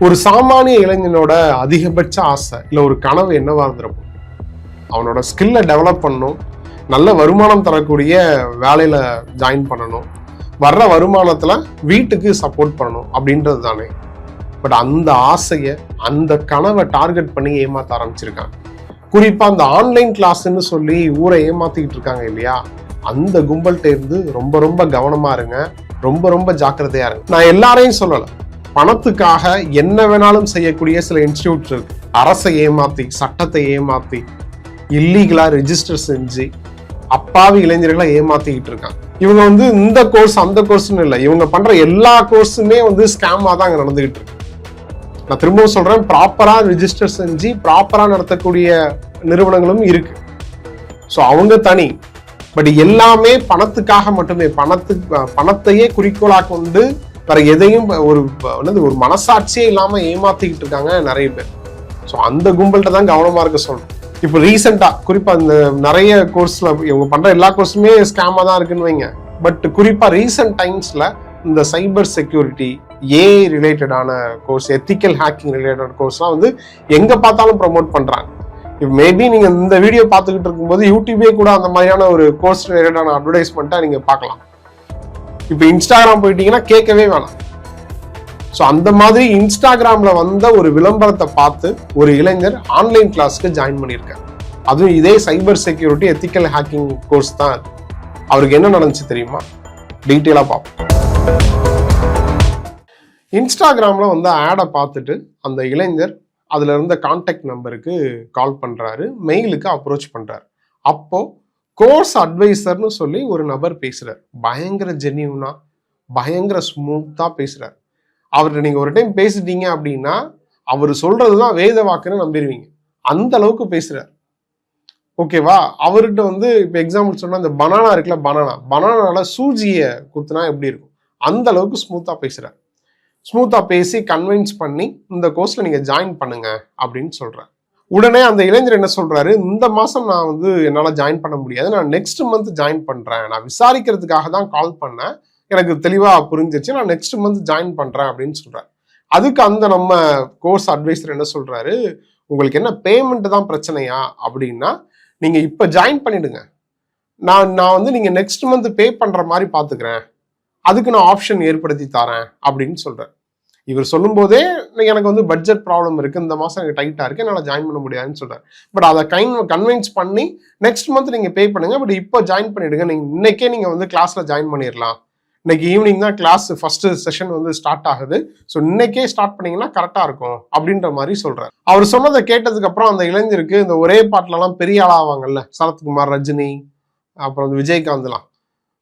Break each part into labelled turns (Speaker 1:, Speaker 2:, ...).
Speaker 1: ஒரு சாமானிய இளைஞனோட அதிகபட்ச ஆசை இல்லை ஒரு கனவு என்னவா இருந்திருக்கும்? அவனோட ஸ்கில்லை டெவலப் பண்ணணும், நல்ல வருமானம் தரக்கூடிய வேலையில் ஜாயின் பண்ணணும், வர்ற வருமானத்தில் வீட்டுக்கு சப்போர்ட் பண்ணணும் அப்படின்றது தானே. பட் அந்த ஆசையை, அந்த கனவை டார்கெட் பண்ணி ஏமாற்ற ஆரம்பிச்சிருக்காங்க. குறிப்பாக அந்த ஆன்லைன் கிளாஸ்ன்னு சொல்லி ஊரை ஏமாத்திக்கிட்டு இருக்காங்க இல்லையா, அந்த கும்பல்கிட்ட இருந்து ரொம்ப ரொம்ப கவனமாக இருங்க, ரொம்ப ரொம்ப ஜாக்கிரதையாக இருங்க. நான் எல்லாரையும் சொல்லலை, பணத்துக்காக என்ன வேணாலும் செய்யக்கூடிய சில இன்ஸ்டிடியூட் இருக்கு. அரசை ஏமாத்தி, சட்டத்தை ஏமாத்தி, இல்லீகலா ரெஜிஸ்டர் செஞ்சு அப்பாவி இளைஞர்களை ஏமாத்திக்கிட்டு இருக்காங்க. இவங்க இந்த கோர்ஸ் அந்த கோர்ஸ்னு இல்லை, இவங்க பண்ற எல்லா கோர்ஸுமே ஸ்கேமா தான் அங்க நடந்துகிட்டு இருக்கு. நான் திரும்பவும் சொல்றேன், ப்ராப்பரா ரெஜிஸ்டர் செஞ்சு ப்ராப்பரா நடத்தக்கூடிய நிறுவனங்களும் இருக்கு. ஸோ அவங்க தனி. பட் எல்லாமே பணத்துக்காக மட்டுமே, பணத்தையே குறிக்கோளா கொண்டு வேற எதையும் ஒரு மனசாட்சியே இல்லாம ஏமாத்திக்கிட்டு இருக்காங்க நிறைய பேர். ஸோ அந்த கும்பல்கிட்ட தான் கவனமா இருக்க சொல்றோம். இப்போ ரீசெண்டா குறிப்பா இந்த நிறைய கோர்ஸ்ல இவங்க பண்ற எல்லா கோர்ஸுமே ஸ்கேமா தான் இருக்குன்னு வைங்க. பட் குறிப்பா ரீசெண்ட் டைம்ஸ்ல இந்த சைபர் செக்யூரிட்டி, ஏஐ ரிலேட்டடான கோர்ஸ், எத்திக்கல் ஹேக்கிங் ரிலேட்டட் கோர்ஸ்லாம் எங்க பார்த்தாலும் ப்ரமோட் பண்றாங்க. மேபி நீங்க இந்த வீடியோ பார்த்துக்கிட்டு இருக்கும்போது யூடியூபே கூட அந்த மாதிரியான ஒரு கோர்ஸ் ரிலேட்டடான அட்வர்டைஸ்மெண்ட்டை நீங்க பார்க்கலாம். இப்போ இன்ஸ்டாகிராம் போயிட்டீங்கன்னா கேட்கவே வேணாம். ஸோ அந்த மாதிரி இன்ஸ்டாகிராம்ல வந்த ஒரு விளம்பரத்தை பார்த்து ஒரு இளைஞர் ஆன்லைன் கிளாஸ்க்கு ஜாயின் பண்ணியிருக்காரு. அதுவும் இதே cyber security ethical hacking course தான். அவருக்கு என்ன நடந்துச்சு தெரியுமா? டீட்டெயிலாக பார்ப்போம். இன்ஸ்டாகிராம்ல ஆடை பார்த்துட்டு அந்த இளைஞர் அதுல இருந்த கான்டாக்ட் நம்பருக்கு கால் பண்றாரு, மெயிலுக்கு அப்ரோச் பண்றாரு. அப்போ கோர்ஸ் அட்வைசர்னு சொல்லி ஒரு நபர் பேசுறாரு. பயங்கர ஜென்யூனா, பயங்கர ஸ்மூத்தா பேசுறாரு. அவர்கிட்ட நீங்க ஒரு டைம் பேசிட்டீங்க அப்படின்னா அவர் சொல்றதுதான் வேத வாக்குன்னு நம்பிடுவீங்க. அந்த அளவுக்கு பேசுறாரு. ஓகேவா? அவர்கிட்ட இப்ப எக்ஸாம்பிள் சொன்னா இந்த பனானா இருக்குல்ல, பனானால சூஜியை குத்துனா எப்படி இருக்கும், அந்த அளவுக்கு ஸ்மூத்தா பேசுறாரு. ஸ்மூத்தா பேசி கன்வின்ஸ் பண்ணி இந்த கோர்ஸ்ல நீங்க ஜாயின் பண்ணுங்க அப்படின்னு சொல்றாரு. உடனே அந்த இளைஞர் என்ன சொல்றாரு, இந்த மாசம் நான் என்னால ஜாயின் பண்ண முடியாது, நான் நெக்ஸ்ட் மந்த் ஜாயின் பண்றேன், நான் விசாரிக்கிறதுக்காக தான் கால் பண்ணேன், எனக்கு தெளிவா புரிஞ்சிச்சு, நான் நெக்ஸ்ட் மந்த் ஜாயின் பண்றேன் அப்படின்னு சொல்றாரு. அதுக்கு அந்த நம்ம கோர்ஸ் அட்வைசர் என்ன சொல்றாரு, உங்களுக்கு என்ன பேமெண்ட் தான் பிரச்சனையா அப்படின்னா நீங்க இப்ப ஜாயின் பண்ணிடுங்க, நான் நீங்க நெக்ஸ்ட் மந்த் பே பண்ற மாதிரி பாத்துக்கிறேன், அதுக்கு நான் ஆப்ஷன் ஏற்படுத்தி தரேன் அப்படின்னு சொல்றேன். இவர் சொல்லும் போதே எனக்கு பட்ஜெட் ப்ராப்ளம் இருக்கு, இந்த மாசம் எனக்கு டைட்டா இருக்கு, என்னால ஜாயின் பண்ண முடியாதுன்னு சொல்றாரு. பட் அதை கன்வின்ஸ் பண்ணி நெக்ஸ்ட் மந்த் நீங்க பே பண்ணுங்க, பட் இப்போ ஜாயின் பண்ணிடுங்க, நீங்க இன்னைக்கே நீங்க கிளாஸ்ல ஜாயின் பண்ணிடலாம், இன்னைக்கு ஈவினிங் தான் கிளாஸ் ஃபர்ஸ்ட் செஷன் ஸ்டார்ட் ஆகுது, ஸோ இன்னைக்கே ஸ்டார்ட் பண்ணீங்கன்னா கரெக்டா இருக்கும் அப்படின்ற மாதிரி சொல்றாரு. அவர் சொன்னதை கேட்டதுக்கு அப்புறம் அந்த இளைஞருக்கு இந்த ஒரே பாட்டுலலாம் பெரிய ஆளாவாங்கல்ல, சரத்குமார், ரஜினி, அப்புறம் விஜயகாந்த்லாம்,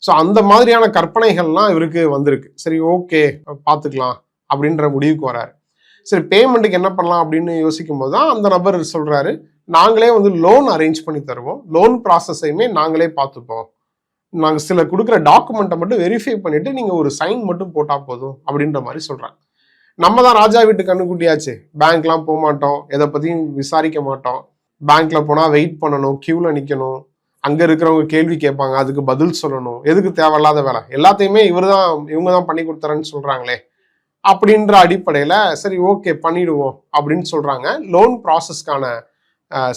Speaker 1: ஸோ அந்த மாதிரியான கற்பனைகள்லாம் இவருக்கு வந்திருக்கு. சரி, ஓகே பார்த்துக்கலாம் அப்படின்ற முடிவுக்கு வராரு. சரி, பேமெண்ட்டுக்கு என்ன பண்ணலாம் அப்படின்னு யோசிக்கும் போது தான் அந்த நபர் சொல்றாரு, நாங்களே லோன் அரேஞ்ச் பண்ணி தருவோம், லோன் ப்ராசஸையுமே நாங்களே பார்த்துப்போம், நாங்கள் சில கொடுக்குற டாக்குமெண்ட்டை மட்டும் வெரிஃபை பண்ணிட்டு நீங்க ஒரு சைன் மட்டும் போட்டா போதும் அப்படின்ற மாதிரி சொல்றாங்க. நம்ம தான் ராஜா வீட்டு கண்ணுக்குட்டியாச்சு, பேங்க்லாம் போக மாட்டோம், எதை பத்தியும் விசாரிக்க மாட்டோம், பேங்க்ல போனா வெயிட் பண்ணணும், கியூல நிக்கணும், அங்க இருக்கிறவங்க கேள்வி கேட்பாங்க, அதுக்கு பதில் சொல்லணும், எதுக்கு தேவையில்லாத வேலை, எல்லாத்தையுமே இவங்க தான் பண்ணி கொடுத்தாரன்னு சொல்றாங்களே அப்படின்ற அடிப்படையில சரி ஓகே பண்ணிடுவோம் அப்படின்னு சொல்றாங்க. லோன் ப்ராசஸ்க்கான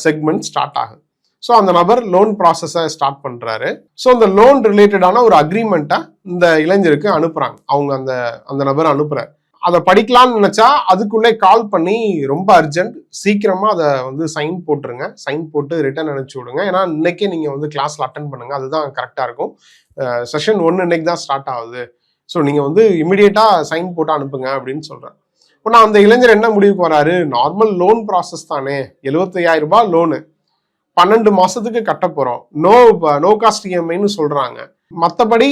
Speaker 1: செக்மெண்ட் ஸ்டார்ட் ஆகுது. ஸோ அந்த நபர் லோன் ப்ராசஸை ஸ்டார்ட் பண்றாரு. ஸோ அந்த லோன் ரிலேட்டடான ஒரு அக்ரிமெண்ட்டை இந்த இளைஞருக்கு அனுப்புறாங்க. அவங்க அந்த நபர் அனுப்புறாரு. அதை படிக்கலாம்னு நினைச்சா அதுக்குள்ளே கால் பண்ணி ரொம்ப அர்ஜென்ட், சீக்கிரமா அதை சைன் போட்டுருங்க, சைன் போட்டு ரிட்டர்ன் அனுப்பிச்சு விடுங்க, ஏன்னா இன்னைக்கே நீங்க கிளாஸ்ல அட்டன் பண்ணுங்க, அதுதான் கரெக்டா இருக்கும், செஷன் 1 இன்னைக்கு தான் ஸ்டார்ட் ஆகுது, ஸோ நீங்க இமிடியேட்டா சைன் போட்டு அனுப்புங்க அப்படின்னு சொல்றேன். இப்போ அந்த இளைஞர் என்ன முடிவுக்கு வராரு, நார்மல் லோன் ப்ராசஸ் தானே, 75,000 ரூபாய் லோனு, 12 மாசத்துக்கு கட்ட போறோம், நோ காஸ்ட் இஎம்ஐன்னு சொல்றாங்க, மற்றபடி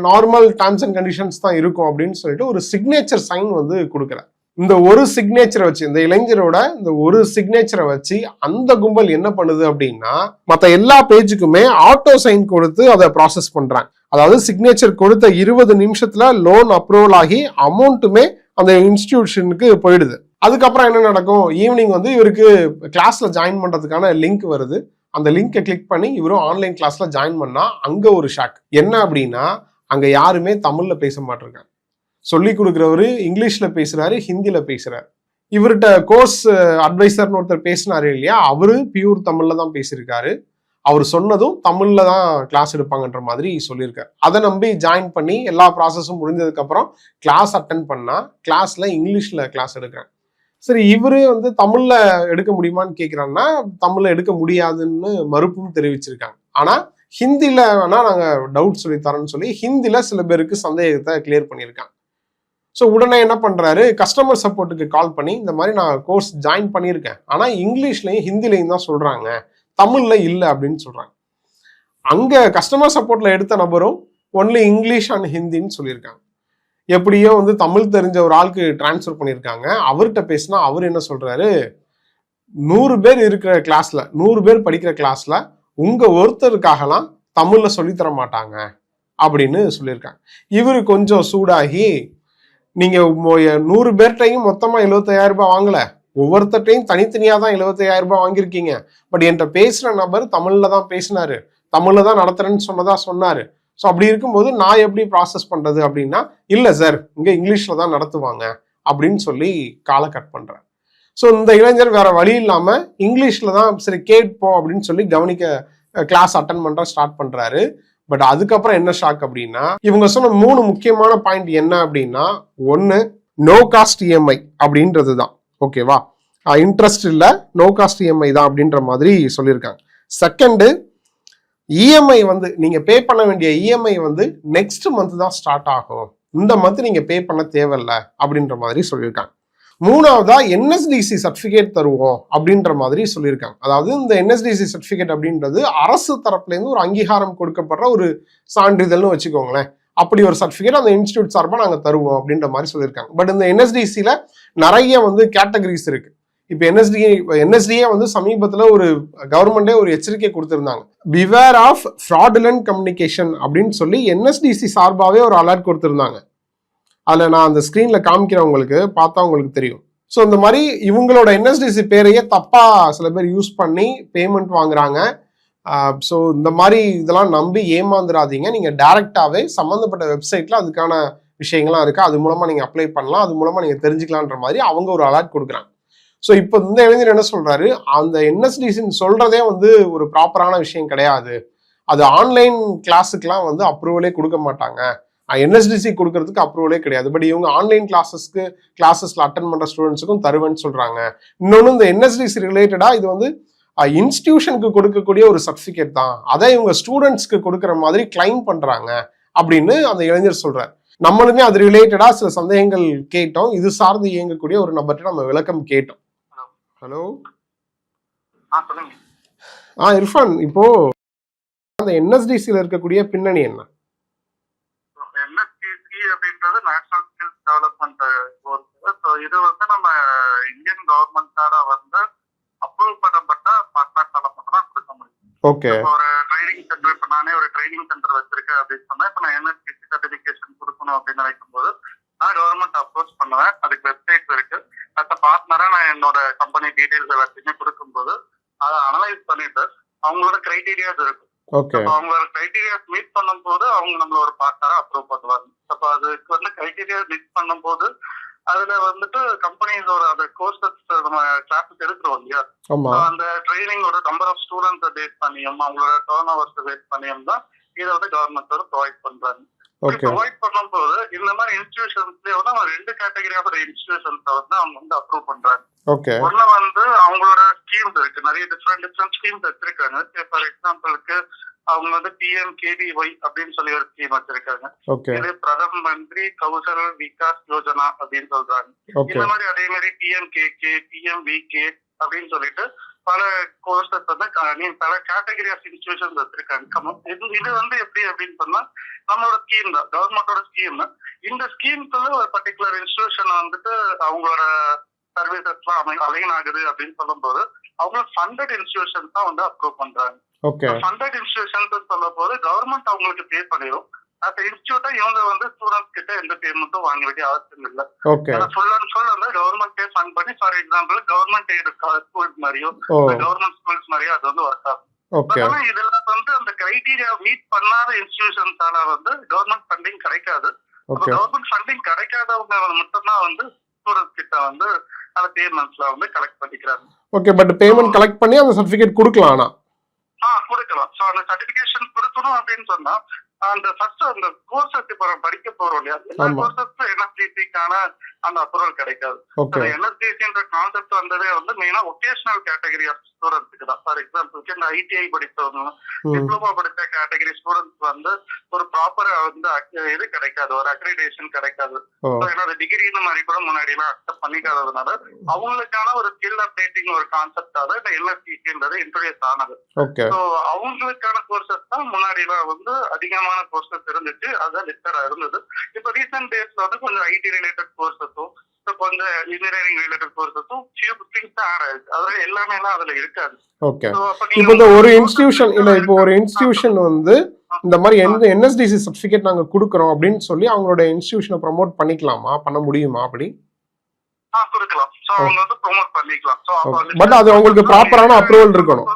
Speaker 1: நார்மல் டேர்ம்ஸ் அண்ட் கண்டிஷன்ஸ் தான் இருக்கும் அப்படின்னு சொல்லிட்டு ஒரு சிக்னேச்சர் சைன் கொடுக்குறாரு. இந்த ஒரு சிக்னேச்சரை வச்சு, இந்த இளைஞரோட இந்த ஒரு சிக்னேச்சரை வச்சு அந்த கும்பல் என்ன பண்ணுது அப்படின்னா மற்ற எல்லா பேஜுக்குமே ஆட்டோ சைன் கொடுத்து அதை ப்ராசஸ் பண்றாங்க. அதாவது சிக்னேச்சர் கொடுத்த 20 நிமிஷத்துல லோன் அப்ரூவல் ஆகி அமௌண்ட்டுமே அந்த இன்ஸ்டிடியூஷனுக்கு போயிடுது. அதுக்கப்புறம் என்ன நடக்கும், ஈவினிங் இவருக்கு கிளாஸ்ல ஜாயின் பண்றதுக்கான லிங்க் வருது, அந்த லிங்கை கிளிக் பண்ணி இவரும் ஆன்லைன் கிளாஸ்ல ஜாயின் பண்ணா அங்க ஒரு ஷாக் என்ன அப்படின்னா அங்க யாருமே தமிழ்ல பேச மாட்டிருக்காங்க, சொல்லி கொடுக்குறவரு இங்கிலீஷ்ல பேசுறாரு, ஹிந்தியில பேசுறாரு. இவர்கிட்ட கோர்ஸ் அட்வைசர்னு ஒருத்தர் பேசினாரு இல்லையா, அவரு பியூர் தமிழ்ல தான் பேசியிருக்காரு. அவர் சொன்னதும் தமிழ்ல தான் கிளாஸ் எடுப்பாங்கன்ற மாதிரி சொல்லியிருக்காரு. அதை நம்பி ஜாயின் பண்ணி எல்லா ப்ராசஸும் முடிஞ்சதுக்கு அப்புறம் கிளாஸ் அட்டன் பண்ணா கிளாஸ்ல இங்கிலீஷ்ல கிளாஸ் எடுக்கிறேன். சரி, இவரு வந்து தமிழ்ல எடுக்க முடியுமான்னு கேட்கிறாங்கன்னா தமிழ்ல எடுக்க முடியாதுன்னு மறுப்பும் தெரிவிச்சிருக்காங்க. ஆனா ஹிந்தில வேணா நாங்க டவுட் சொல்லி தரோம்னு சொல்லி ஹிந்தில சில பேருக்கு சந்தேகத்தை கிளியர் பண்ணியிருக்காங்க. ஸோ உடனே என்ன பண்றாரு, கஸ்டமர் சப்போர்ட்டுக்கு கால் பண்ணி இந்த மாதிரி நான் கோர்ஸ் ஜாயின் பண்ணியிருக்கேன், ஆனா இங்கிலீஷ்லயும் ஹிந்திலையும் தான் சொல்றாங்க, தமிழ்ல இல்லை அப்படின்னு சொல்றாங்க. அங்க கஸ்டமர் சப்போர்ட்ல எடுத்த நபரும் ஒன்லி இங்கிலீஷ் அண்ட் ஹிந்தின்னு சொல்லியிருக்காங்க. எப்படியோ வந்து தமிழ் தெரிஞ்ச ஒரு ஆளுக்கு டிரான்ஸ்ஃபர் பண்ணியிருக்காங்க. அவர்கிட்ட பேசினா அவர் என்ன சொல்றாரு, 100 பேர் இருக்கிற கிளாஸ்ல 100 பேர் படிக்கிற கிளாஸ்ல உங்க ஒருத்தருக்காகலாம் தமிழ்ல சொல்லித்தர மாட்டாங்க அப்படின்னு சொல்லியிருக்காங்க. இவரு கொஞ்சம் சூடாகி, நீங்க 100 பேர்ட்டையும் மொத்தமா 75,000 ரூபாய் வாங்கல, ஒவ்வொருத்தையும் தனித்தனியா தான் 75,000 ரூபாய் வாங்கியிருக்கீங்க. பட் என்கிட்ட பேசுற நபர் தமிழ்ல தான் பேசினாரு, தமிழ்ல தான் நடத்துறேன்னு சொன்னாரு. ஸோ அப்படி இருக்கும்போது நான் எப்படி ப்ராசஸ் பண்றது அப்படின்னா, இல்ல சார் இங்க இங்கிலீஷ்ல தான் நடத்துவாங்க அப்படின்னு சொல்லி காலை கட் பண்றேன். ஸோ இந்த இளைஞர் வேற வழி இல்லாம இங்கிலீஷ்ல தான் சரி கேட்போம் அப்படின்னு சொல்லி கவனிக்க கிளாஸ் அட்டன் பண்ற ஸ்டார்ட் பண்றாரு. பட் அதுக்கப்புறம் என்ன ஷாக் அப்படின்னா, இவங்க சொன்ன 3 முக்கியமான பாயிண்ட் என்ன அப்படின்னா, 1 நோ காஸ்ட் இஎம்ஐ அப்படின்றது தான். ஓகேவா, இன்ட்ரெஸ்ட் இல்ல, நோ காஸ்ட் இஎம்ஐ தான் அப்படின்ற மாதிரி சொல்லியிருக்காங்க. செகண்ட், இஎம்ஐ வந்து நீங்க பே பண்ண வேண்டிய இஎம்ஐ வந்து நெக்ஸ்ட் மந்த் தான் ஸ்டார்ட் ஆகும், இந்த மந்த் நீங்க பே பண்ண தேவையில்ல அப்படின்ற மாதிரி சொல்லியிருக்காங்க. 3வதா என்எஸ்டிசி சர்டிபிகேட் தருவோம் அப்படின்ற மாதிரி சொல்லியிருக்காங்க. அதாவது இந்த என்எஸ்டிசி சர்டிபிகேட் அப்படின்றது அரசு தரப்புல இருந்து ஒரு அங்கீகாரம் கொடுக்கப்படுற ஒரு சான்றிதழ்னு வச்சுக்கோங்களேன். அப்படி ஒரு சர்டிபிகேட் அந்த இன்ஸ்டியூட் சார்பா நாங்க தருவோம் அப்படின்ற மாதிரி சொல்லியிருக்காங்க. பட் இந்த என்எஸ்டிசில நிறைய வந்து கேட்டகரிஸ் இருக்கு. இப்ப என்எஸ்டிஏ வந்து சமீபத்துல ஒரு கவர்மெண்டே ஒரு எச்சரிக்கை கொடுத்திருந்தாங்க, பிவேர் ஆஃப் ஃப்ராடுலன்ட் கம்யூனிகேஷன் அப்படின்னு சொல்லி என்எஸ்டிசி சார்பாவே ஒரு அலர்ட் கொடுத்திருந்தாங்க. அதுல நான் அந்த ஸ்கிரீன்ல காமிக்கிறேன், உங்களுக்கு பார்த்தா உங்களுக்கு தெரியும். ஸோ இந்த மாதிரி இவங்களோட என்எஸ்டிசி பேரையே தப்பா சில பேர் யூஸ் பண்ணி பேமெண்ட் வாங்குறாங்க. ஸோ இந்த மாதிரி இதெல்லாம் நம்பி ஏமாந்துடாதீங்க. நீங்க டைரக்டாவே சம்மந்தப்பட்ட வெப்சைட்ல அதுக்கான விஷயங்கள்லாம் இருக்கு, அது மூலமா நீங்க அப்ளை பண்ணலாம், அது மூலமா நீங்க தெரிஞ்சுக்கலான்ற மாதிரி அவங்க ஒரு அலர்ட் கொடுக்குறாங்க. ஸோ இப்போ இந்த இளைஞர் என்ன சொல்றாரு, அந்த என்எஸ்டிசின்னு சொல்றதே வந்து ஒரு ப்ராப்பரான விஷயம் கிடையாது, அது ஆன்லைன் கிளாஸுக்கெல்லாம் வந்து அப்ரூவலே கொடுக்க மாட்டாங்க, என்எஸ்டிசி கொடுக்கறதுக்கு அப்ரூவலே கிடையாது. பட் இவங்க ஆன்லைன் கிளாஸஸ்ல அட்டன் பண்ற ஸ்டூடெண்ட்ஸுக்கும் தருவேன்னு சொல்றாங்க. இன்னொன்னு, இந்த என்எஸ்டிசி ரிலேட்டடா இது வந்து இன்ஸ்டிடியூஷனுக்கு கொடுக்கக்கூடிய ஒரு சர்டிபிகேட் தான், அதை இவங்க ஸ்டூடெண்ட்ஸ்க்கு கொடுக்குற மாதிரி கிளைம் பண்றாங்க அப்படின்னு அந்த இளைஞர் சொல்றாரு. நம்மளுமே அது ரிலேட்டடா சில சந்தேகங்கள் கேட்டோம், இது சார்ந்து இயங்கக்கூடிய ஒரு நபர்கிட்ட நம்ம விளக்கம் கேட்டோம். ஹலோ, இர்ஃபான், இப்போ அந்த என்எஸ்டிசில இருக்கக்கூடிய பின்னணி என்ன?
Speaker 2: என்எஸ்டிசி அப்படின்றது நேஷனல் ஸ்கில்ஸ் டெவலப்மெண்ட் கோர்ஸ். இது வந்து நம்ம இந்தியன் கவர்மெண்டால வந்து அப்ரூவ் பண்ணப்பட்ட பார்ட்னர்ஸால மட்டும் தான் கொடுக்க முடியும்.
Speaker 1: ஓகே,
Speaker 2: ஒரு ட்ரைனிங் சென்டர், இப்ப நானே ஒரு ட்ரைனிங் சென்டர் வச்சிருக்கேன் அப்படின்னு சொன்னா, இப்ப நான் என்எஸ்டிசி சர்டிபிகேஷன் கொடுக்கணும் அப்படின்னு நினைக்கும் போது நான் கவர்மெண்ட் அப்ரோச் பண்ணுவேன். அதுக்கு வெப்சைட் இருக்கு. அத்த பார்ட்னரா நான் என்னோட கம்பெனி டீடைல்ஸ் எல்லாத்தையுமே கொடுக்கும்போது அதை அனலைஸ் பண்ணிட்டு அவங்களோட கிரைடீரியாஸ் இருக்கு. அவங்களோட கிரைடீரியாஸ் மீட் பண்ணும் போது அவங்க நம்மள ஒரு பார்ட்னரா அப்ரூவ் பண்ணுவாங்க. அப்ப அதுக்கு வந்து கிரைடீரியா மீட் பண்ணும் போது அதுல வந்துட்டு கம்பெனிஸோட அந்த கோர்சஸ் நம்ம கிளாஸஸ் எடுக்கிறோம் இல்லையா, அந்த ட்ரைனிங்கோட நம்பர் ஆஃப் ஸ்டூடெண்ட்ஸை பேஸ் பண்ணியும் அவங்களோட டர்ன் ஓவர்ஸ் பேஸ் பண்ணியும் தான் இதை வந்து கவர்மெண்ட் ப்ரொவைட் பண்றாங்க. ப்ரொவைட் பண்ணும்போது இந்த மாதிரி இன்ஸ்டிடியூஷன்ஸ்லயே வந்து அவங்க 2 கேட்டகரி ஆஃப் இன்ஸ்டிடியூஷன்ஸை வந்து அவங்க வந்து அப்ரூவ் பண்றாங்க. ஒண்ணு வந்து அவங்களோட ஸ்கீம்ஸ் இருக்கு, நிறைய டிஃப்ரெண்ட் ஸ்கீம்ஸ் வச்சிருக்காங்க. ஃபார் எக்ஸாம்பிளுக்கு அவங்க வந்து PMKVY அப்படின்னு சொல்லி ஒரு ஸ்கீம் வச்சிருக்காங்க. இது பிரதம மந்திரி கௌசல் விகாஸ் யோஜனா அப்படின்னு சொல்றாங்க. இந்த மாதிரி அதே மாதிரி PMKK, PMVK அப்படின்னு சொல்லிட்டு பல கோர்சஸ் வந்து பல கேட்டகரி ஆஃப் இன்ஸ்டிடியூஷன்ஸ் வச்சிருக்காங்க. இது வந்து எப்படி அப்படின்னு சொன்னா நம்மளோட ஸ்கீம் தான், கவர்மெண்டோட ஸ்கீம். இந்த ஸ்கீம்க்குள்ள ஒரு பர்டிகுலர் இன்ஸ்டிடியூஷன் வந்துட்டு அவங்களோட சர்வீசஸ் எல்லாம் அலைன் ஆகுது அப்படின்னு சொல்லும் போது அவங்க ஃபண்டட் இன்ஸ்டிடியூஷன்ஸ் தான் வந்து அப்ரூவ் பண்றாங்க. ஃபண்டட் இன்ஸ்டிடியூஷன்ஸ் சொல்லும் போது கவர்மெண்ட் அவங்களுக்கு பே பண்ணிடும். அந்த இன்ஸ்டிடியூட்டா இவங்க வந்து ஸ்டூடெண்ட்ஸ் கிட்ட எந்த பேமெண்ட்டும் வாங்க வேண்டிய அவசியம் இல்லை. ஃபுல் அண்ட் ஃபுல் வந்து கவர்மெண்டே ஃபண்ட் பண்ணி, for example government aid schools மாதிரியோ கவர்மெண்ட் ஸ்கூல்ஸ் மாதிரியோ அது வந்து ஒர்க் ஆகும். ஆனா இதெல்லாம் வந்து அந்த கிரைடீரியா மீட் பண்ணாத இன்ஸ்டிடியூஷன்ஸால வந்து கவர்மெண்ட் ஃபண்டிங் கிடைக்காது. கவர்மெண்ட் ஃபண்டிங் கிடைக்காதவங்க மட்டும்தான் வந்து ஸ்டூடெண்ட்ஸ் கிட்ட வந்து அந்த பேமெண்ட்ஸ்ல வந்து கலெக்ட் பண்ணிக்கிறாங்க.
Speaker 1: ஓகே, பட் பேமெண்ட் கலெக்ட் பண்ணி அந்த சர்டிபிகேட் கொடுக்கலாம். ஆனா
Speaker 2: கொடுக்கலாம். சோ அந்த சர்டிபிகேஷன் கொடுக்கணும் அப்படின்னு சொன்னா அந்த ஃபர்ஸ்ட் அந்த கோர்சஸ் இப்ப படிக்க போறோம் இல்லையா, எல்லா கோர்சஸ்க்கும் என்எஸ்டிசிக்கான அந்த அப்ரூவல் கிடைக்காது. என்எஸ்டிசின்ற கான்செப்ட் வந்ததே வந்து மெயினா ஒகேஷனல் கேட்டகரி ஆஃப் ஸ்டூடெண்ட்ஸ்க்கு தான். ஃபார் எக்ஸாம்பிளுக்கு இந்த ஐடிஐ படித்தவங்க, டிப்ளமோ படித்த கேட்டகரி ஸ்டூடெண்ட்ஸ் வந்து ஒரு ப்ராப்பர் வந்து இது கிடைக்காது, ஒரு அக்ரிடேஷன் கிடைக்காது. ஏன்னா டிகிரி இந்த மாதிரி கூட முன்னாடி எல்லாம் அக்செப்ட் பண்ணிக்காததுனால அவங்களுக்கான ஒரு ஸ்கில் அப்டேட்டிங் ஒரு கான்செப்டாக இந்த என்எஸ்டிசின்றது இன்ட்ரோடியூஸ் ஆனது. ஸோ அவங்களுக்கான கோர்சஸ் தான் முன்னாடி எல்லாம் வந்து அதிகமான கோர்சஸ் இருந்துச்சு, அதுதான் லிஸ்டடா இருந்தது. இப்ப ரீசெண்ட் டேஸ்ல வந்து கொஞ்சம் ஐடி ரிலேட்டட் கோர்சஸும் கொஞ்சம் இன்ஜினியரிங் ரிலேட்டட் கோர்சஸும் ஃபியூ திங்ஸ் தான் ஆட் ஆயிருக்கு. அதுல எல்லாமே எல்லாம் அதுல இருக்காது.
Speaker 1: ஓகே, இப்போ இந்த ஒரு இன்ஸ்டிடியூஷன் இல்ல, இப்போ ஒரு இன்ஸ்டிடியூஷன் வந்து இந்த மாதிரி என்எஸ்டிசி சர்டிபிகேட் நாங்க கொடுக்குறோம் அப்படின்னு சொல்லி அவங்களோட இன்ஸ்டிடியூஷனை ப்ரோமோட் பண்ணிக்கலாமா, பண்ண முடியுமா? அப்படி
Speaker 2: கொடுக்கலாம். சோ அவங்க வந்து ப்ரோமோட் பண்ணிக்கலாம். சோ
Speaker 1: பட் அது அவங்களுக்கு ப்ராப்பரான அப்ரூவல் இருக்கணும்.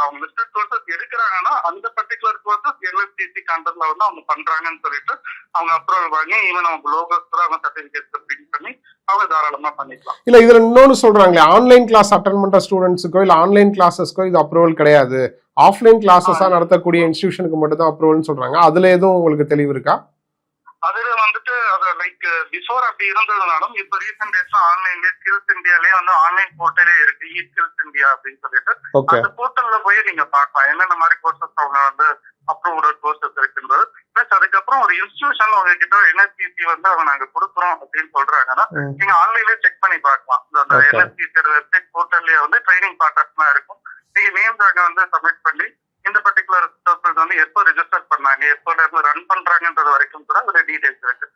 Speaker 2: அவங்க லிஸ்டட் கோர்சஸ் எடுக்கிறாங்கன்னா அந்த பர்டிகுலர் கோர்சஸ் என்எஸ்டிசி கான்டெக்ட்ல வந்து அவங்க பண்றாங்கன்னு சொல்லிட்டு அவங்க அப்ரூவல் வாங்கி ஈவன் அவங்க லோகோஸ் கூட அவங்க சர்டிபிகேட்ஸ் பிரிண்ட் பண்ணி அவங்க தாராளமா பண்ணிக்கலாம்.
Speaker 1: இல்ல இதுல இன்னொன்னு சொல்றாங்களே, ஆன்லைன் கிளாஸ் அட்டெண்ட் பண்ற ஸ்டூடெண்ட்ஸுக்கோ இல்ல ஆன்லைன் கிளாஸஸ்க்கோ இது அப்ரூவல் கிடையாது, ஆஃப்லைன் கிளாஸஸா நடத்தக்கூடிய இன்ஸ்டிடியூஷனுக்கு மட்டும் தான் அப்ரூவல் சொல்றாங்க. அதுல எதுவும் உங்களுக்கு தெளிவு இருக்கா?
Speaker 2: அதுல வந்துட்டு அது லைக் பிஃபோர் அப்படி இருந்ததுனாலும் இப்ப ரீசெண்ட் டேஸ்ல ஆன்லைன்ல ஸ்கில்ஸ் இந்தியாலயே வந்து ஆன்லைன் போர்ட்டலே இருக்கு, இ ஸ்கில்ஸ் இந்தியா அப்படின்னு சொல்லிட்டு. அந்த போர்ட்டல்ல போய் நீங்க பார்க்கலாம் என்னென்ன மாதிரி கோர்சஸ் அவங்க வந்து அப்ரூவ்டு கோர்சஸ் இருக்குன்றது. பிளஸ் அதுக்கப்புறம் ஒரு இன்ஸ்டிடியூஷன் உங்ககிட்ட என்எஸ்டிசி வந்து அவங்க நாங்க கொடுக்குறோம் அப்படின்னு சொல்றாங்கன்னா நீங்க ஆன்லைன்ல செக் பண்ணி பார்க்கலாம். அந்த என்எஸ்டிசி வெப்சைட் போர்ட்டல்லே வந்து ட்ரைனிங் பார்ட்டர்ஸ்லாம் இருக்கும். நீங்க நேம் டாக வந்து சப்மிட் பண்ணி இந்த பர்டிகுலர் சர்க்கிள் வந்து எப்போ ரெஜிஸ்டர் பண்ணாங்க, எப்போல இருந்து ரன் பண்றாங்கன்றது வரைக்கும் கூட அதுல டீடைல்ஸ் இருக்கு.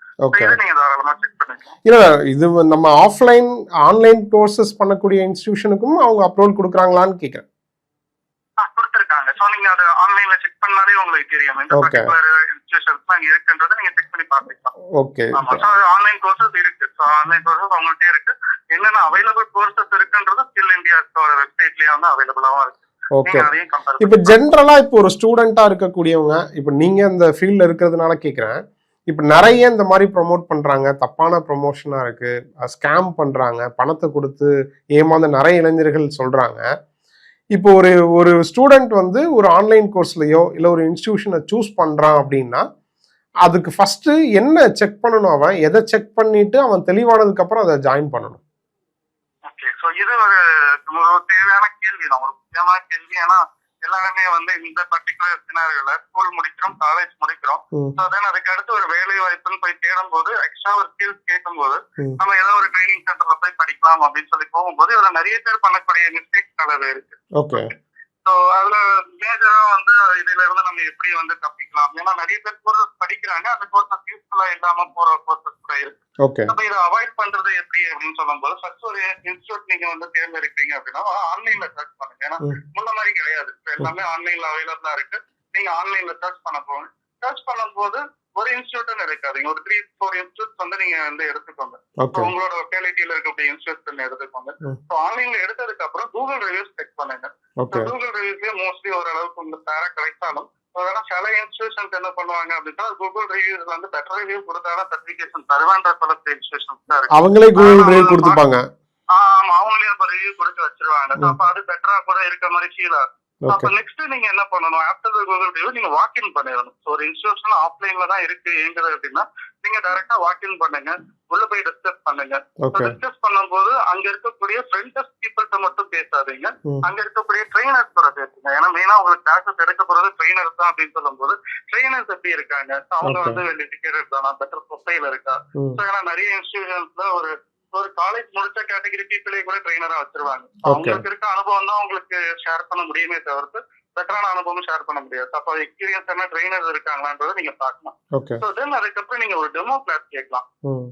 Speaker 2: இதை நீங்க தாராளமா செக் பண்ணிக்கலாம்.
Speaker 1: இல்ல இது நம்ம ஆஃப்லைன் ஆன்லைன் கோர்சஸ் பண்ணக்கூடிய இன்ஸ்டிடியூஷனுக்கும் அவங்க அப்ரூவல் கொடுக்குறாங்களான்னு கேக்குறேன்.
Speaker 2: கொடுத்திருக்காங்க. சோ நீங்க அது ஆன்லைன்ல செக் பண்ணாலே உங்களுக்கு தெரியும் இந்த பர்டிகுலர் இன்ஸ்டிடியூஷன்ஸ் அங்க இருக்குன்றதை நீங்க செக் பண்ணி பார்த்துக்கலாம்.
Speaker 1: ஓகே,
Speaker 2: ஆமா. சோ ஆன்லைன் கோர்சஸ் இருக்கு. சோ ஆன்லைன் கோர்சஸ் அவங்கள்ட்டே இருக்கு. என்னென்ன அவைலபிள் கோர்சஸ் இருக்குன்றது ஸ்கில் இந்தியாவோட வெப்சைட்லயே வந்து அவைலபிளாவும் இருக்கு.
Speaker 1: ஓகே, இப்ப ஜென்ரலா இப்போ ஒரு ஸ்டூடெண்டா இருக்கக்கூடியவங்க, இப்ப நீங்க இந்த ஃபீல்ட்ல இருக்கிறதுனால கேக்குறேன், இப்ப நிறைய இந்த மாதிரி ப்ரொமோட் பண்றாங்க, தப்பான ப்ரொமோஷனா இருக்கு, ஸ்கேம் பண்றாங்க, பணத்தை கொடுத்து ஏமாந்த நிறைய இளைஞர்கள் சொல்றாங்க. இப்போ ஒரு ஸ்டூடெண்ட் வந்து ஒரு ஆன்லைன் கோர்ஸ்லயோ இல்ல ஒரு இன்ஸ்டிடியூஷனை சூஸ் பண்றான் அப்படின்னா அதுக்கு ஃபர்ஸ்ட் என்ன செக் பண்ணணும், அவன் எதை செக் பண்ணிட்டு அவன் தெளிவானதுக்கு அப்புறம் அதை ஜாயின் பண்ணணும்?
Speaker 2: ஓகே, சோ இது ஒரு தேவையான கேள்வி தான், ஒரு முக்கியமான கேள்வி. ஏன்னா எல்லாருமே வந்து இந்த பர்டிகுலர் சினாரியோல ஸ்கூல் முடிக்கிறோம், காலேஜ் முடிக்கிறோம், அதுக்கு அடுத்து ஒரு வேலை வாய்ப்புன்னு போய் தேடும் போது எக்ஸ்ட்ரா ஒரு ஸ்கில்ஸ் கேட்கும் போது நம்ம ஏதோ ஒரு ட்ரைனிங் சென்டர்ல போய் படிக்கலாம் அப்படின்னு சொல்லி போகும்போது இதுல நிறைய பேர் பண்ணக்கூடிய மிஸ்டேக்ஸ் அளவு இருக்கு.
Speaker 1: ஓகே,
Speaker 2: சோ அதுல மேஜரா வந்து இதுல இருந்து நம்ம எப்படி வந்து தப்பிக்கலாம், ஏன்னா நிறைய பேர் கோர்சஸ் படிக்கிறாங்க, அந்த கோர்சஸ் யூஸ்ஃபுல்லா இல்லாம போற கோர்சஸ் கூட இருக்கு. நம்ம இதை அவாய்ட் பண்றது எப்படி அப்படின்னு சொல்லும் போது ஃபர்ஸ்ட் ஒரு இன்ஸ்டிடியூட் நீங்க வந்து தேர்ந்தெடுக்கிறீங்க அப்படின்னா ஆன்லைன்ல சர்ச் பண்ணுங்க. ஏன்னா முன்ன மாதிரி கிடையாது, எல்லாமே ஆன்லைன்ல அவைலபிளா இருக்கு. நீங்க ஆன்லைன்ல சர்ச் பண்ண போங்க. சர்ச் பண்ணும் போது ஒரு இன்ஸ்டிடியூட்னு இருக்காதீங்க, ஒரு 3-4 இன்ஸ்டிடியூட் வந்து நீங்க வந்து எடுத்துக்கோங்க. உங்களோட லொக்காலிட்டியில இருக்கக்கூடிய இன்ஸ்டிடியூட் எடுத்துக்கோங்க. ஆன்லைன்ல எடுத்ததுக்கு அப்புறம் கூகுள் ரிவ்யூஸ் செக் பண்ணுங்க. கூகுள் ரிவ்யூஸ்லயே மோஸ்ட்லி ஓரளவுக்கு உங்களுக்கு பேரா கிடைச்சாலும் சில இன்ஸ்டிடியூஷன்ஸ் என்ன பண்ணுவாங்க அப்படின்னா கூகுள் ரிவ்யூஸ்ல வந்து பெட்டர் ரிவ்யூ கொடுத்தாலும் சர்டிபிகேஷன் தருவான்ற பல இன்ஸ்டிடியூஷன்ஸ் தான் இருக்கு.
Speaker 1: அவங்களே கூகுள் ரிவ்யூ கொடுத்துப்பாங்க.
Speaker 2: ஆமா, அவங்களே இப்ப ரிவ்யூ கொடுத்து வச்சிருவாங்க. அப்ப அது பெட்டரா கூட இருக்க மாதிரி ஃபீல் ஆகும். அப்ப நெக்ஸ்ட் நீங்க என்ன பண்ணணும், ஆஃப்டர் கூகுள் ரிவ்யூ நீங்க வாக்இன் பண்ணிடணும். ஒரு இன்ஸ்டிடியூஷன் ஆஃப்லைன்ல தான் இருக்கு ஏங்குறது அப்படின்னா நீங்க டைரக்டா வாக்இன் பண்ணுங்க, உள்ள போய் டிஸ்கஸ் பண்ணுங்க. டிஸ்கஸ் பண்ணும்போது அங்க இருக்கக்கூடிய ஃப்ரெண்டஸ்ட் பீப்புள்கிட்ட மட்டும் பேசாதீங்க, அங்க இருக்கக்கூடிய ட்ரெயினர்ஸ் கூட பேசுங்க. ஏன்னா மெயினா உங்களுக்கு கிளாஸஸ் எடுக்க போறது ட்ரெயினர்ஸ் தான் அப்படின்னு சொல்லும் போது ட்ரெயினர்ஸ் எப்படி இருக்காங்க, அவங்க வந்து வெல் எஜுகேட்டட் தானா, பெட்டர் ப்ரொஃபைல் இருக்கா. ஏன்னா நிறைய இன்ஸ்டிடியூஷன்ஸ்ல ஒரு காலேஜ் முடிச்ச கேட்டகரி பீப்புளே கூட ட்ரெயினரா வச்சிருவாங்க. அவங்களுக்கு இருக்க அனுபவம் தான் உங்களுக்கு ஷேர் பண்ண முடியுமே தவிர்த்து பெட்டரான அனுபவம் ஷேர் பண்ண முடியாது. அப்ப எக்ஸ்பீரியன்ஸ் என்ன ட்ரெயினர்ஸ் இருக்காங்களான்றதை நீங்க பார்க்கலாம். சோ தென் அதுக்கப்புறம் நீங்க ஒரு டெமோ கிளாஸ் கேட்கலாம்.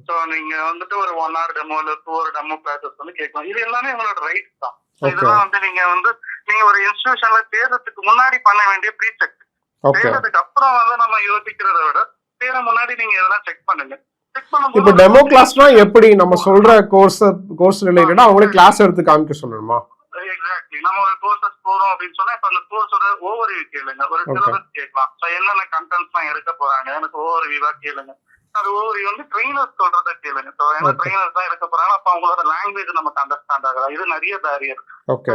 Speaker 2: சோ நீங்க வந்துட்டு ஒரு 1 hour டெமோ இல்ல 2 hour டெமோ கிளாஸஸ் வந்து கேட்கலாம். இது எல்லாமே உங்களோட ரைட்ஸ் தான். இதெல்லாம் வந்து நீங்க ஒரு இன்ஸ்டிடியூஷன்ல தேர்றதுக்கு முன்னாடி பண்ண வேண்டிய ப்ரீ செக். தேர்றதுக்கு அப்புறம் வந்து நம்ம யோசிக்கிறத விட தேர முன்னாடி நீங்க இதெல்லாம் செக் பண்ணுங்க.
Speaker 1: இப்ப டெமோ கிளாஸ்னா எப்படி நம்ம சொல்ற கோர்ஸ் ரிலேட்டடா அவங்களே கிளாஸ் எடுத்து காமிக்க சொல்லணுமா?
Speaker 2: எக்ஸாக்ட்லி. நம்ம ஒரு கோர்சஸ் போறோம் அப்படின்னு சொன்னா இப்ப அந்த கோர்ஸோட ஓவர்வியூ கேளுங்க, ஒரு சிலபஸ் கேட்கலாம். என்னென்ன கண்டென்ட்ஸ் எல்லாம் எடுக்க போறாங்க எனக்கு ஓவர்வியூவா கேளுங்க. அது வந்து ட்ரெயினர்ஸ் சொல்றத கேளுங்க. ஏன்னா ட்ரெயினர்ஸ் தான் இருக்க போறாங்க. அப்ப அவங்களோட லாங்குவேஜ் நமக்கு அண்டர்ஸ்டாண்ட் ஆகல. இது நிறைய பேரியர்.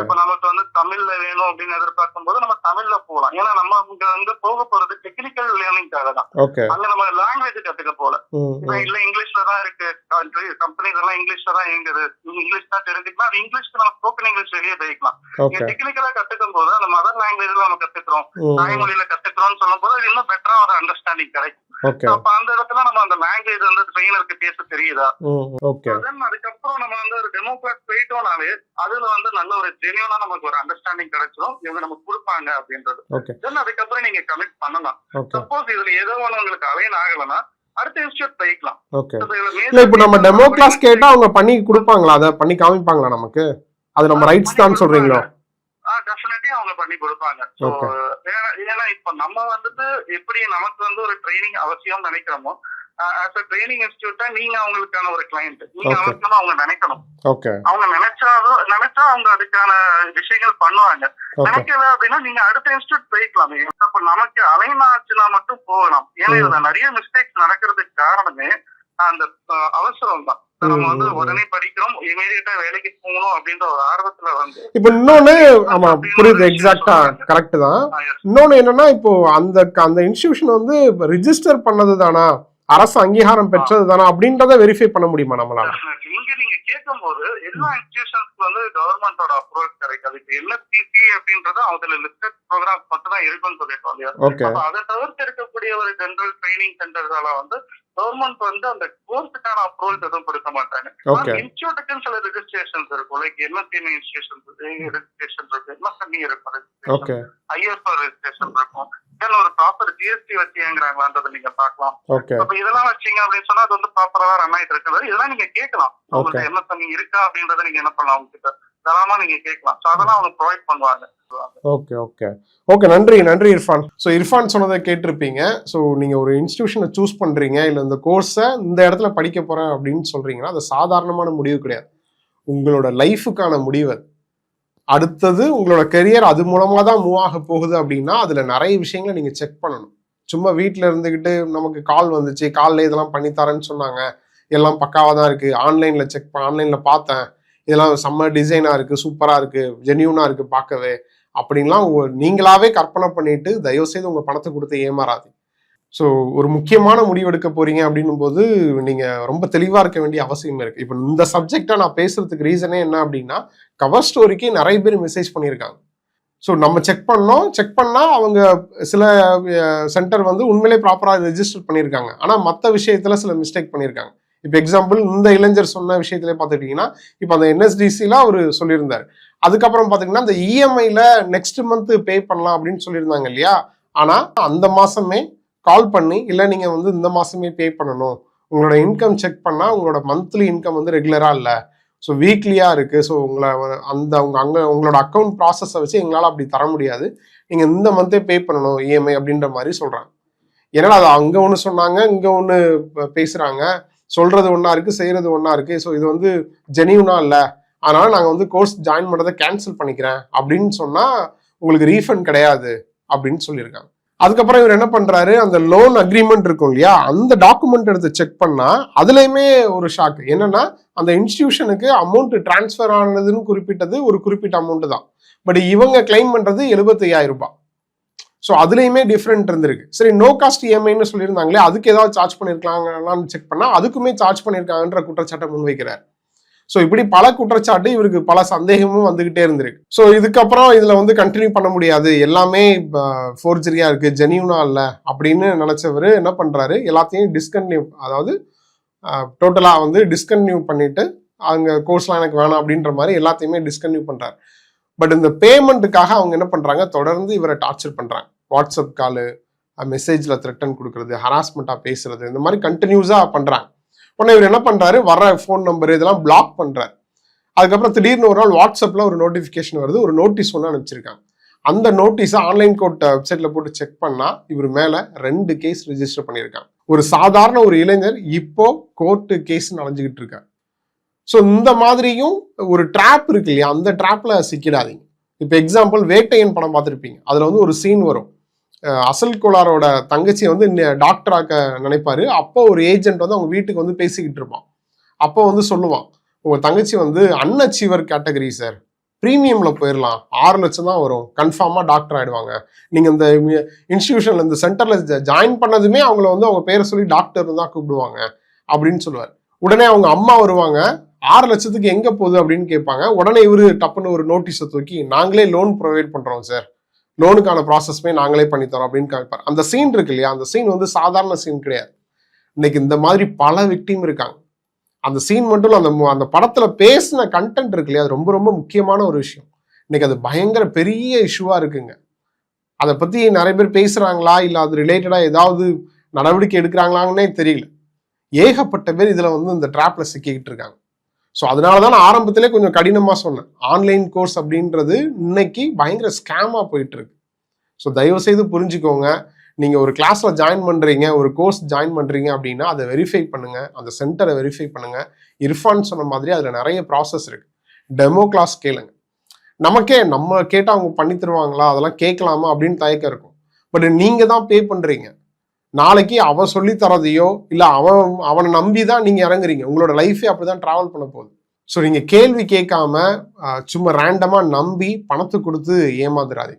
Speaker 2: இப்ப நமக்கு வந்து தமிழ்ல வேணும் அப்படின்னு எதிர்பார்க்கும் போது நம்ம தமிழ்ல போகலாம். ஏன்னா நம்ம இங்க வந்து போக போறது டெக்னிக்கல் லேர்னிங்காக தான். அங்க நம்ம லாங்குவேஜ் கத்துக்க போல. இல்ல இங்கிலீஷ்ல தான் இருக்கு, கம்பெனிஸ் எல்லாம் இங்கிலீஷ்ல தான் இயங்குது, இங்கிலீஷ் தான் தெரிஞ்சுக்கலாம். அது இங்கிலீஷ்க்கு நம்ம ஸ்போக்கன் இங்கிலீஷ் வெளியே போய்க்கலாம். டெக்னிக்கலா கத்துக்கும் போது அந்த மதர் லாங்குவேஜ்ல நம்ம கத்துக்கிறோம், தாய்மொழியில கத்துக்கிறோம்னு சொல்லும் போது அது இன்னும் பெட்டரா ஒரு அண்டர்ஸ்டாண்டிங் கிடைக்கும். அப்ப அந்த இடத்துல நம்ம அந்த லாங்குவேஜ் வந்து ட்ரெயினருக்கு பேச தெரியுதா, அதுக்கப்புறம் நம்ம வந்து ஒரு டெமோ கிளாஸ் போயிட்டோம்னாவே அதுல வந்து நல்ல ஒரு ஜெனியூனா நமக்கு ஒரு அண்டர்ஸ்டாண்டிங் கிடைச்சிடும், இவங்க நமக்கு கொடுப்பாங்க அப்படின்றது. தென் அதுக்கப்புறம் நீங்க கமிட் பண்ணலாம். சப்போஸ் இதுல ஏதோ ஒண்ணு உங்களுக்கு அலைன் ஆகலன்னா அடுத்த இன்ஸ்டியூட் போய்க்கலாம்.
Speaker 1: இப்ப நம்ம டெமோ கிளாஸ் கேட்டா அவங்க பண்ணி கொடுப்பாங்களா, அதை பண்ணி காமிப்பாங்களா நமக்கு? அது நம்ம ரைட்ஸ் தான் சொல்றீங்களா?
Speaker 2: டெஃபினெட்லி அவங்க பண்ணி கொடுப்பாங்க. ஏன்னா இப்ப நம்ம வந்துட்டு எப்படி நமக்கு வந்து ஒரு ட்ரைனிங் அவசியம் நினைக்கிறோமோ, ஆஸ் அ ட்ரைனிங் இன்ஸ்டியூட்டா நீங்க அவங்களுக்கான ஒரு கிளையண்ட், நீங்க அவங்களுக்கான அவங்க நினைக்கணும். அவங்க நினைச்சா அவங்க அதுக்கான விஷயங்கள் பண்ணுவாங்க. நினைக்கல அப்படின்னா நீங்க அடுத்த இன்ஸ்டியூட் போய்க்கலாம். அப்ப நமக்கு அலைன் ஆச்சுன்னா மட்டும் போகலாம். ஏன்னா இதுல நிறைய மிஸ்டேக்ஸ் நடக்கிறதுக்கு காரணமே அந்த அவசரம் தான். நம்ம வந்து உடனே படிக்கிறோம், இமீடியட்டா வேலைக்கு போகணும் அப்படின்ற ஒரு ஆர்வத்துல வந்து
Speaker 1: இப்ப இன்னொன்னு, ஆமா புரியுது, எக்ஸாக்டா கரெக்ட் தான். இன்னொன்னு என்னன்னா, இப்போ அந்த இன்ஸ்டிடியூஷன் வந்து ரிஜிஸ்டர் பண்ணது தானா, அரசு அங்கீகாரம் பெற்றது தானா அப்படின்றத வெரிஃபை பண்ண முடியுமா நம்மளால?
Speaker 2: இங்க நீங்க கேட்கும் போது எல்லா இன்ஸ்டிடியூஷன்ஸ்க்கு வந்து கவர்மெண்டோட அப்ரூவல் கிடைக்காது. இப்ப என்எஸ்டிசி அப்படின்றது அதுல லிஸ்டட் ப்ரோக்ராம்ஸ் மட்டும் தான் இருக்குன்னு சொல்லிட்டோம் இல்லையா? அதை தவிர்த்து இருக்கக்கூடிய ஒரு ஜெனரல் ட்ரைனிங் சென்டர்ஸால வந்து கவர்மெண்ட் வந்து அந்த கோர்ஸுக்கான அப்ரூவல்ஸ் எதுவும் கொடுக்க மாட்டாங்க. இன்ஸ்டியூட்டுக்குன்னு சில ரெஜிஸ்ட்ரேஷன்ஸ் இருக்கும். லைக் எம்எஸ்எம்இ ரெஜிஸ்ட்ரேஷன் இருக்கு, எம்எஸ்எம்இ இருக்கும், ஐஎஸ்ஓ ரெஜிஸ்ட்ரேஷன் இருக்கும். ஒரு ப்ராப்பர் ஜிஎஸ்டி வச்சு ஏங்குறாங்களான்றதை நீங்க பாக்கலாம். அப்ப இதெல்லாம் வச்சீங்க அப்படின்னு சொன்னா அது வந்து ப்ராப்பரா ரன் ஆயிட்டு இருக்கிறது. இதெல்லாம் நீங்க கேட்கலாம். உங்களுக்கு எம்எஸ்எம்இ இருக்கா அப்படின்றத நீங்க என்ன பண்ணலாம், அவங்க கிட்ட தாராளமா நீங்க கேட்கலாம். அதெல்லாம் அவங்க ப்ரொவைட் பண்ணுவாங்க.
Speaker 1: ஓகே, நன்றி இர்ஃபான். ஸோ இர்ஃபான் சொன்னதை கேட்டிருப்பீங்க. ஸோ நீங்கள் ஒரு இன்ஸ்டிடியூஷனை சூஸ் பண்ணுறீங்க, இல்லை இந்த கோர்ஸை இந்த இடத்துல படிக்க போகிறேன் அப்படின்னு சொல்கிறீங்கன்னா அது சாதாரணமான முடிவு கிடையாது. உங்களோட லைஃபுக்கான முடிவு. அடுத்தது உங்களோட கெரியர் அது மூலமாக தான் மூவ் ஆக போகுது அப்படின்னா அதில் நிறைய விஷயங்களை நீங்கள் செக் பண்ணணும். சும்மா வீட்டில் இருந்துக்கிட்டு நமக்கு கால் வந்துச்சு, காலில் இதெல்லாம் பண்ணித்தரேன்னு சொன்னாங்க, எல்லாம் பக்காவாக தான் இருக்குது, ஆன்லைனில் பார்த்தேன், இதெல்லாம் செம்ம டிசைனாக இருக்குது, சூப்பராக இருக்குது, ஜென்யூனாக இருக்குது பார்க்கவே அப்படின்லாம் நீங்களாவே கற்பனை பண்ணிட்டு தயவுசெய்து உங்கள் பணத்தை கொடுத்து ஏமாறாது. ஸோ ஒரு முக்கியமான முடிவு எடுக்க போறீங்க அப்படின்னும் போது நீங்கள் ரொம்ப தெளிவாக இருக்க வேண்டிய அவசியம் இருக்குது. இப்போ இந்த சப்ஜெக்டை நான் பேசுறதுக்கு ரீசனே என்ன அப்படின்னா, கவர் ஸ்டோரிக்கு நிறைய பேர் மெசேஜ் பண்ணியிருக்காங்க. ஸோ நம்ம செக் பண்ணால் அவங்க சில சென்டர் வந்து உண்மையிலே ப்ராப்பராக ரெஜிஸ்டர் பண்ணியிருக்காங்க, ஆனால் மற்ற விஷயத்தில் சில மிஸ்டேக் பண்ணியிருக்காங்க. இப்போ எக்ஸாம்பிள் இந்த இளைஞர் சொன்ன விஷயத்திலே பார்த்துக்கிட்டிங்கன்னா, இப்போ அந்த என்எஸ்டிசியில் அவர் சொல்லியிருந்தார். அதுக்கப்புறம் பார்த்தீங்கன்னா இந்த இஎம்ஐல நெக்ஸ்ட் மந்த் பே பண்ணலாம் அப்படின்னு சொல்லியிருந்தாங்க இல்லையா? ஆனால் அந்த மாதமே கால் பண்ணி, இல்லை நீங்கள் வந்து இந்த மாதமே பே பண்ணணும், உங்களோட இன்கம் செக் பண்ணால் உங்களோட மந்த்லி இன்கம் வந்து ரெகுலராக இல்லை, ஸோ வீக்லியாக இருக்குது, ஸோ உங்களை உங்களோட அக்கௌண்ட் ப்ராசஸை வச்சு எங்களால் அப்படி தர முடியாது, நீங்கள் இந்த மந்த்தே பே பண்ணணும் இஎம்ஐ அப்படின்ற மாதிரி சொல்கிறாங்க. ஏன்னா அது அங்கே ஒன்று சொன்னாங்க, இங்கே ஒன்று பேசுகிறாங்க, சொல்கிறது ஒன்றா இருக்குது, செய்கிறது ஒன்றா இருக்குது. ஸோ இது வந்து ஜெனியூனா இல்லை, அதனால் நாங்கள் வந்து கோர்ஸ் ஜாயின் பண்ணுறதை கேன்சல் பண்ணிக்கிறேன் அப்படின்னு சொன்னால் உங்களுக்கு ரீஃபண்ட் கிடையாது அப்படின்னு சொல்லியிருக்காங்க. அதுக்கப்புறம் இவர் என்ன பண்ணுறாரு, அந்த லோன் அக்ரிமெண்ட் இருக்கும் இல்லையா, அந்த டாக்குமெண்ட் எடுத்து செக் பண்ணால் அதுலேயுமே ஒரு ஷாக். என்னன்னா, அந்த இன்ஸ்டிடியூஷனுக்கு அமௌண்ட் டிரான்ஸ்ஃபர் ஆனதுன்னு குறிப்பிட்டது ஒரு குறிப்பிட்ட அமௌண்ட் தான், பட் இவங்க கிளைம் பண்ணுறது 75,000 ரூபாய். ஸோ அதுலேயுமே டிஃப்ரெண்ட் இருந்திருக்கு. சரி, நோ காஸ்ட் இஎம்ஐன்னு சொல்லியிருந்தாங்களே, அதுக்கு ஏதாவது சார்ஜ் பண்ணியிருக்காங்களான்னு செக் பண்ணால் அதுக்குமே சார்ஜ் பண்ணியிருக்காங்கன்ற குற்றச்சாட்டை முன்வைக்கிறார். ஸோ இப்படி பல குற்றச்சாட்டு, இவருக்கு பல சந்தேகமும் வந்துகிட்டே இருந்திருக்கு. ஸோ இதுக்கப்புறம் இதில் வந்து கண்டினியூ பண்ண முடியாது, எல்லாமே ஃபோர்ஜரியாக இருக்குது, ஜெனியூனா இல்லை அப்படின்னு நினச்சவர் என்ன பண்ணுறாரு, எல்லாத்தையும் டிஸ்கன்டினியூ, அதாவது டோட்டலாக வந்து டிஸ்கன்டினியூ பண்ணிவிட்டு அங்கே கோர்ஸ்லாம் எனக்கு வேணாம் அப்படின்ற மாதிரி எல்லாத்தையுமே டிஸ்கன்டினியூ பண்ணுறாரு. பட் இந்த பேமெண்ட்டுக்காக அவங்க என்ன பண்ணுறாங்க, தொடர்ந்து இவரை டார்ச்சர் பண்ணுறாங்க. வாட்ஸ்அப் காலு, மெசேஜில் த்ரெட்டன் கொடுக்குறது, ஹராஸ்மெண்ட்டாக பேசுறது, இந்த மாதிரி கண்டினியூஸாக பண்ணுறாங்க. உடனே இவர் என்ன பண்ணுறாரு, வர ஃபோன் நம்பர் இதெல்லாம் பிளாக் பண்ணுறாரு. அதுக்கப்புறம் திடீர்னு ஒரு நாள் வாட்ஸ்அப்பில் ஒரு நோட்டிஃபிகேஷன் வருது, ஒரு நோட்டீஸ் ஒன்று அனுப்பிச்சிருக்காங்க. அந்த நோட்டீஸை ஆன்லைன் கோர்ட் வெப்சைட்டில் போட்டு செக் பண்ணால் இவர் மேலே 2 கேஸ் ரிஜிஸ்டர் பண்ணியிருக்காங்க. ஒரு சாதாரண ஒரு இளைஞர் இப்போ கோர்ட்டு கேஸ் அலைஞ்சிக்கிட்டு இருக்கார். ஸோ இந்த மாதிரியும் ஒரு ட்ராப் இருக்கு இல்லையா, அந்த ட்ராப்பில் சிக்கிடாதீங்க. இப்போ எக்ஸாம்பிள் வேட்டையன் படம் பார்த்துருப்பீங்க, அதில் வந்து ஒரு சீன் வரும், அசல் கோளாரோட தங்கச்சி வந்து டாக்டர் ஆக்க நினைப்பாரு. அப்போ ஒரு ஏஜென்ட் வந்து அவங்க வீட்டுக்கு வந்து பேசிக்கிட்டு இருப்பான். அப்போ வந்து சொல்லுவான், உங்க தங்கச்சி வந்து அன்அச்சீவர் கேட்டகரி சார், ப்ரீமியம்ல போயிடலாம், 6 லட்சம் தான் வரும், கன்ஃபார்மா டாக்டர் ஆயிடுவாங்க. நீங்க இந்த இன்ஸ்டிடியூஷன்ல இந்த சென்டர்ல ஜாயின் பண்ணதுமே அவங்கள வந்து அவங்க பேரை சொல்லி டாக்டர் தான் கூப்பிடுவாங்க அப்படின்னு சொல்லுவார். உடனே அவங்க அம்மா வருவாங்க, 6 லட்சத்துக்கு எங்க போகுது அப்படின்னு கேட்பாங்க. உடனே இவரு டப்புன்னு ஒரு நோட்டீஸை தூக்கி, நாங்களே லோன் ப்ரொவைட் பண்றோம் சார், லோனுக்கான ப்ராசஸ்மே நாங்களே பண்ணித்தரோம் அப்படின்னு காமிப்பார். அந்த சீன் இருக்கு இல்லையா, அந்த சீன் வந்து சாதாரண சீன் கிடையாது. இன்னைக்கு இந்த மாதிரி பல விக்டிம் இருக்காங்க. அந்த சீன் மட்டும் இல்ல, அந்த படத்துல பேசின கண்டென்ட் இருக்கு இல்லையா, அது ரொம்ப ரொம்ப முக்கியமான ஒரு விஷயம். இன்னைக்கு அது பயங்கர பெரிய இஷ்யூவா இருக்குங்க. அதை பத்தி நிறைய பேர் பேசுறாங்களா இல்ல அது ரிலேட்டடா ஏதாவது நடவடிக்கை எடுக்கிறாங்களான்னே தெரியல. ஏகப்பட்ட பேர் இதுல வந்து இந்த ட்ராப்ல சிக்கிக்கிட்டு இருக்காங்க. ஸோ அதனாலதான் நான் ஆரம்பத்திலே கொஞ்சம் கடினமா சொன்னேன், ஆன்லைன் கோர்ஸ் அப்படின்றது இன்னைக்கு பயங்கர ஸ்கேமா போயிட்டு இருக்கு. ஸோ தயவு செய்து புரிஞ்சுக்கோங்க, நீங்க ஒரு கிளாஸ்ல ஜாயின் பண்றீங்க, ஒரு கோர்ஸ் ஜாயின் பண்றீங்க அப்படின்னா அதை வெரிஃபை பண்ணுங்க, அந்த சென்டரை வெரிஃபை பண்ணுங்க. இர்ஃபான் சொன்ன மாதிரி அதுல நிறைய ப்ராசஸ் இருக்கு. டெமோ கிளாஸ் கேளுங்க. நமக்கே நம்ம கேட்டா அவங்க பண்ணி தருவாங்களா, அதெல்லாம் கேட்கலாமா அப்படின்னு தயக்கம் இருக்கும். பட் நீங்க தான் பே பண்றீங்க. நாளைக்கு அவன் சொல்லி தரதையோ இல்ல அவனை நம்பிதான் நீங்க இறங்குறீங்க. உங்களோட லைஃபே அப்படிதான் டிராவல் பண்ண போகுது. ஸோ நீங்க கேள்வி கேட்காம சும்மா ரேண்டமா நம்பி பணத்தை கொடுத்து ஏமாந்துடாதீங்க.